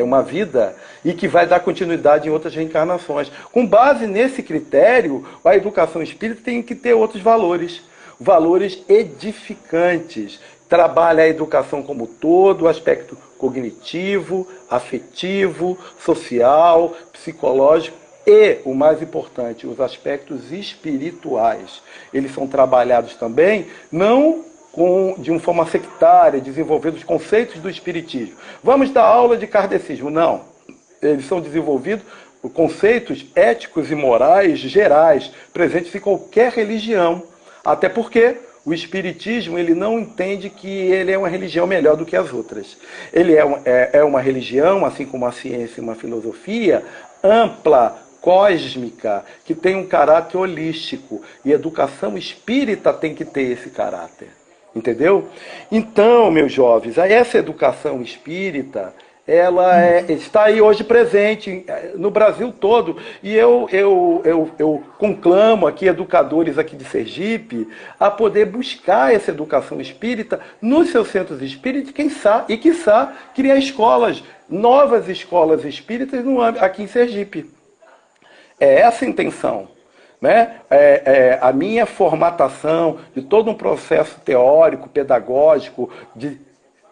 uma vida e que vai dar continuidade em outras reencarnações. Com base nesse critério, a educação espírita tem que ter outros valores. Valores edificantes. Trabalha a educação como todo, o aspecto cognitivo, afetivo, social, psicológico e, o mais importante, os aspectos espirituais. Eles são trabalhados também, não de uma forma sectária, desenvolvendo os conceitos do espiritismo. Vamos dar aula de kardecismo. Não. Eles são desenvolvidos conceitos éticos e morais gerais, presentes em qualquer religião. Até porque o espiritismo ele não entende que ele é uma religião melhor do que as outras. Ele é uma religião, assim como a ciência e uma filosofia, ampla, cósmica, que tem um caráter holístico. E a educação espírita tem que ter esse caráter. Entendeu? Então, meus jovens, essa educação espírita, ela está aí hoje presente no Brasil todo. E eu conclamo aqui educadores aqui de Sergipe a poder buscar essa educação espírita nos seus centros espíritas e, quiçá, criar escolas, novas escolas espíritas aqui em Sergipe. É essa a intenção. Né? A minha formatação de todo um processo teórico, pedagógico, de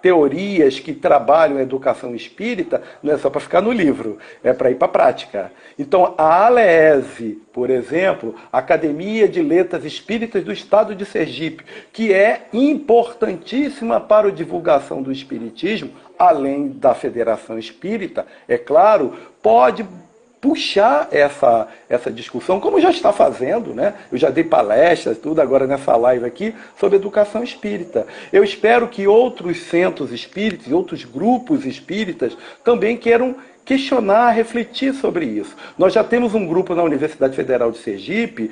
teorias que trabalham a educação espírita, não é só para ficar no livro, é para ir para a prática. Então, a ALEESE, por exemplo, Academia de Letras Espíritas do Estado de Sergipe, que é importantíssima para a divulgação do espiritismo, além da Federação Espírita, é claro, pode puxar essa discussão, como já está fazendo, né? Eu já dei palestras, tudo agora nessa live aqui, sobre educação espírita. Eu espero que outros centros espíritas, outros grupos espíritas, também queiram questionar, refletir sobre isso. Nós já temos um grupo na Universidade Federal de Sergipe,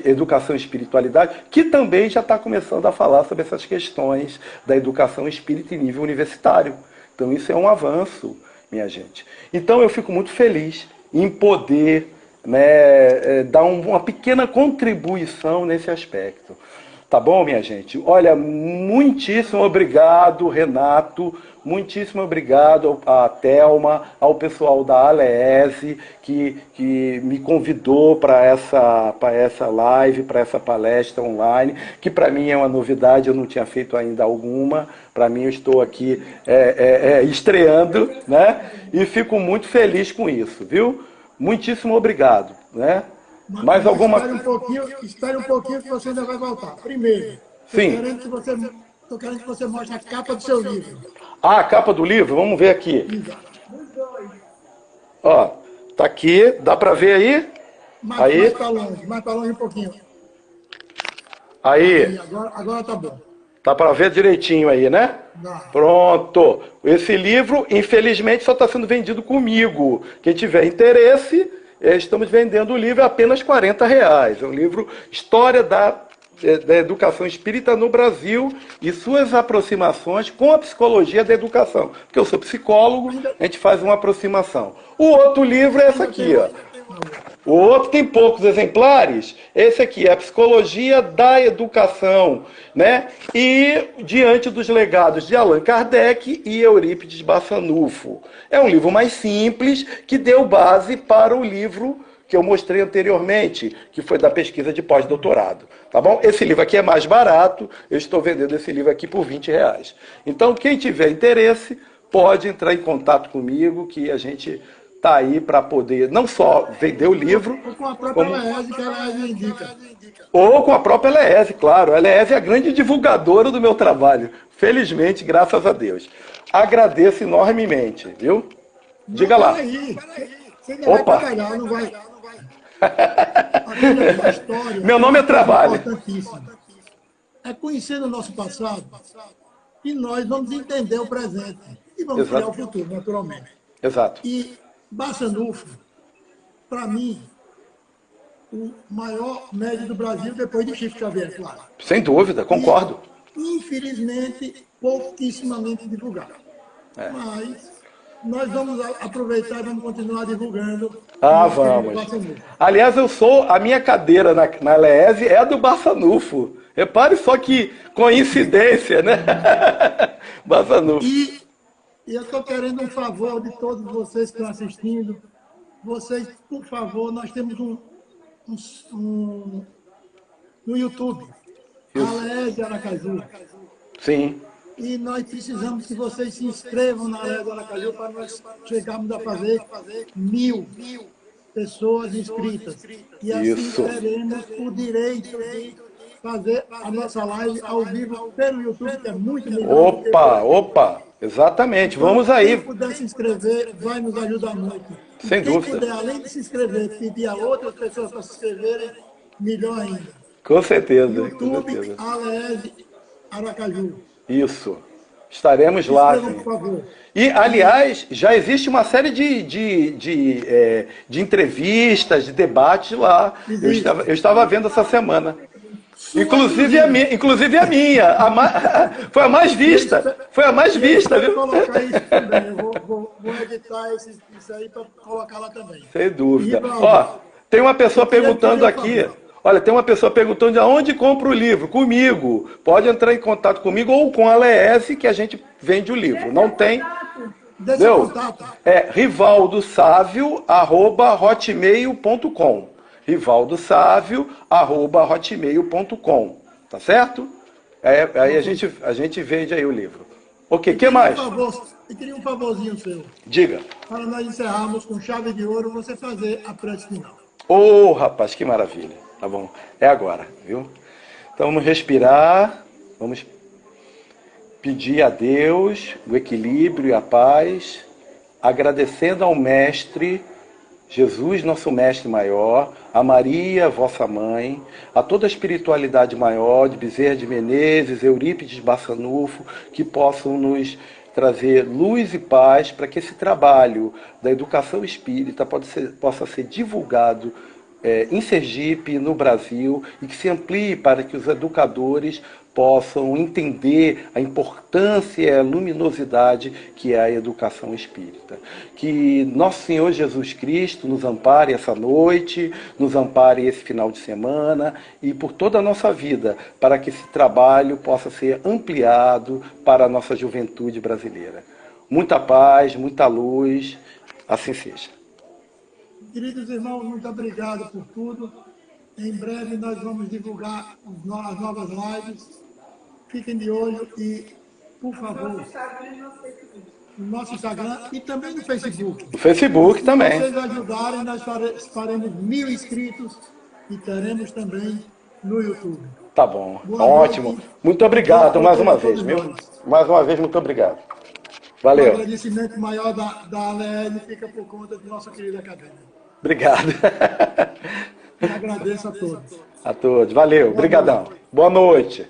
Educação e Espiritualidade, que também já está começando a falar sobre essas questões da educação espírita em nível universitário. Então isso é um avanço, minha gente. Então eu fico muito feliz em poder, né, dar uma pequena contribuição nesse aspecto. Tá bom, minha gente? Olha, muitíssimo obrigado, Renato, muitíssimo obrigado à Thelma, ao pessoal da ALEESE, que me convidou para essa live, para essa palestra online, que para mim é uma novidade, eu não tinha feito ainda alguma. Para mim, eu estou aqui estreando, né? E fico muito feliz com isso, viu? Muitíssimo obrigado, né? Mais alguma... Espere um pouquinho que você ainda vai voltar. Primeiro, estou querendo que você mostre a capa do seu livro. Ah, a capa do livro? Vamos ver aqui. Ó, tá aqui, dá para ver aí? Mais para longe um pouquinho. Aí. Agora tá bom. Tá para ver direitinho aí, né? Não. Pronto. Esse livro, infelizmente, só está sendo vendido comigo. Quem tiver interesse, estamos vendendo o livro a apenas R$40. É um livro História da Educação Espírita no Brasil e suas aproximações com a psicologia da educação. Porque eu sou psicólogo, a gente faz uma aproximação. O outro livro é esse aqui, ó. O outro tem poucos exemplares. Esse aqui é a Psicologia da Educação, né? E diante dos legados de Allan Kardec e Eurípides Barçanufo. É um livro mais simples que deu base para o livro que eu mostrei anteriormente, que foi da pesquisa de pós-doutorado. Tá bom? Esse livro aqui é mais barato. Eu estou vendendo esse livro aqui por R$20. Então, quem tiver interesse, pode entrar em contato comigo, que a gente está aí para poder não só vender o livro... Ou com a própria ALEESE, que a ALEESE indica. Ou com a própria ALEESE, claro. A ALEESE é a grande divulgadora do meu trabalho. Felizmente, graças a Deus. Agradeço enormemente, viu? Diga lá. Peraí. Você ainda vai trabalhar, não vai... A história, meu nome é trabalho. É conhecendo o nosso passado e nós vamos entender o presente e vamos criar o futuro, naturalmente. Exato. E Barçanufo, para mim, o maior médium do Brasil, depois de Chico Xavier, claro. Sem dúvida, concordo. E, infelizmente, pouquíssimamente divulgado. Mas nós vamos aproveitar e vamos continuar divulgando. Ah, vamos. Aliás, a minha cadeira na LEESE é a do Bassanufo. Repare só que coincidência, né? Bassanufo. E eu estou querendo um favor de todos vocês que estão assistindo. Vocês, por favor, nós temos no YouTube, LEESE Aracaju. Sim. E nós precisamos que vocês se inscrevam na LEESE Aracaju para nós chegarmos a fazer 1000 pessoas inscritas. E assim teremos o direito de fazer a nossa live ao vivo pelo YouTube, que é muito melhor. Opa, exatamente. Então, vamos aí. Quem puder se inscrever, vai nos ajudar muito. Sem dúvida. Quem puder, além de se inscrever, pedir a outras pessoas para se inscreverem, melhor ainda. Com certeza. YouTube, LEESE Aracaju. Isso. Estaremos lá. Por favor. E, aliás, já existe uma série de entrevistas, de debates lá. Eu estava vendo essa semana. Inclusive a minha. Foi a mais vista. Foi a mais vista, viu? Eu vou colocar isso também. Eu vou editar isso aí para colocar lá também. Sem dúvida. Ó, tem uma pessoa perguntando aqui. Olha, tem uma pessoa perguntando de onde compra o livro. Comigo. Pode entrar em contato comigo ou com a LEESE, que a gente vende o livro. Não tem... Deu? É rivaldosávio@hotmail.com. rivaldosávio@hotmail.com. Tá certo? Aí a gente vende aí o livro. Ok, o que mais? Eu queria um favorzinho seu. Diga. Para nós encerrarmos com chave de ouro, você fazer a prece final. Ô, rapaz, que maravilha. Tá bom, é agora, viu? Então vamos respirar, vamos pedir a Deus o equilíbrio e a paz, agradecendo ao Mestre, Jesus, nosso Mestre maior, a Maria, vossa mãe, a toda a espiritualidade maior de Bezerra de Menezes, Eurípides Bassanufo, que possam nos trazer luz e paz para que esse trabalho da educação espírita possa ser divulgado em Sergipe, no Brasil, e que se amplie para que os educadores possam entender a importância e a luminosidade que é a educação espírita. Que Nosso Senhor Jesus Cristo nos ampare essa noite, nos ampare esse final de semana e por toda a nossa vida, para que esse trabalho possa ser ampliado para a nossa juventude brasileira. Muita paz, muita luz, assim seja. Queridos irmãos, muito obrigado por tudo. Em breve nós vamos divulgar as novas lives. Fiquem de olho e, por favor, no nosso Instagram e também no Facebook. No Facebook também. Se vocês ajudarem, nós faremos 1000 inscritos e teremos também no YouTube. Tá bom, ótimo. Muito obrigado mais uma vez, viu? Mais uma vez, muito obrigado. Valeu. O agradecimento maior da LEESE fica por conta do nosso querido acadêmico. Obrigado. Eu agradeço a todos. A todos. Valeu. Obrigadão. Boa noite.